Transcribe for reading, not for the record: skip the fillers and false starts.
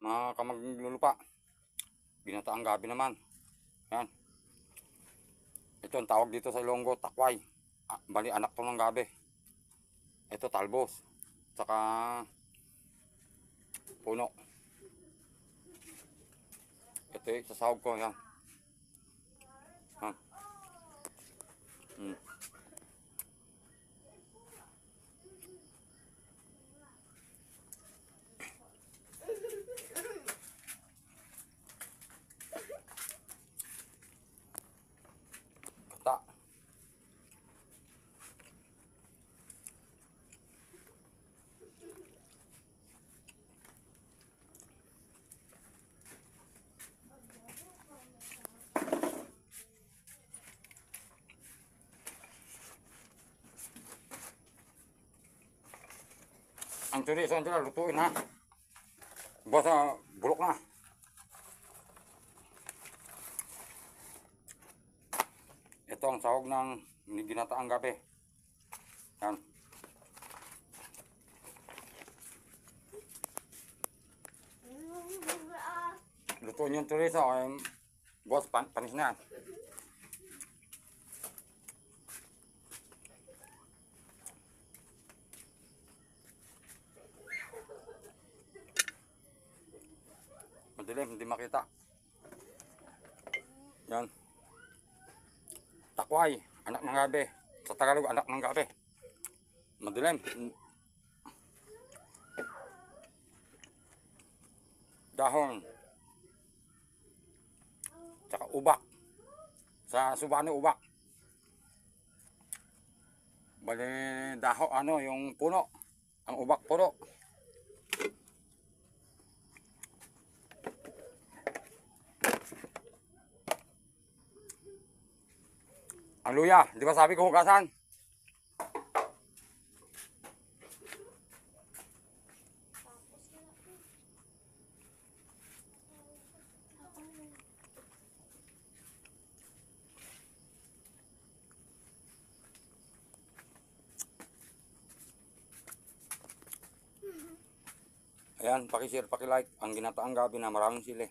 mga kamaglulupa. Ginataang gabi naman. Yan. Ito ang tawag dito sa Ilonggo, takway. Bali anak to ng gabi. Ito talbos. Saka puno. Ito yung sasahog ko. Yan. Yan. Kata. Ang chorizo nila lutuin ha. Basta bulok na. Ito ang sahog ng ginataang gabi. Yan. Lutuin yung chorizo. Boss, panis na yan. Madilim, hindi makita. Yan. Takway, anak ng gabi. Sa Tagalog, anak ng gabi. Madilim. Dahon. Tsaka ubak. Sa Subano, ubak. Bali, dahon, yung puno. Ang ubak puno. Ang luya, di ba sabi ko hugasan? Ayan, paki-share, paki-like ang ginataang gabi na maraming sili.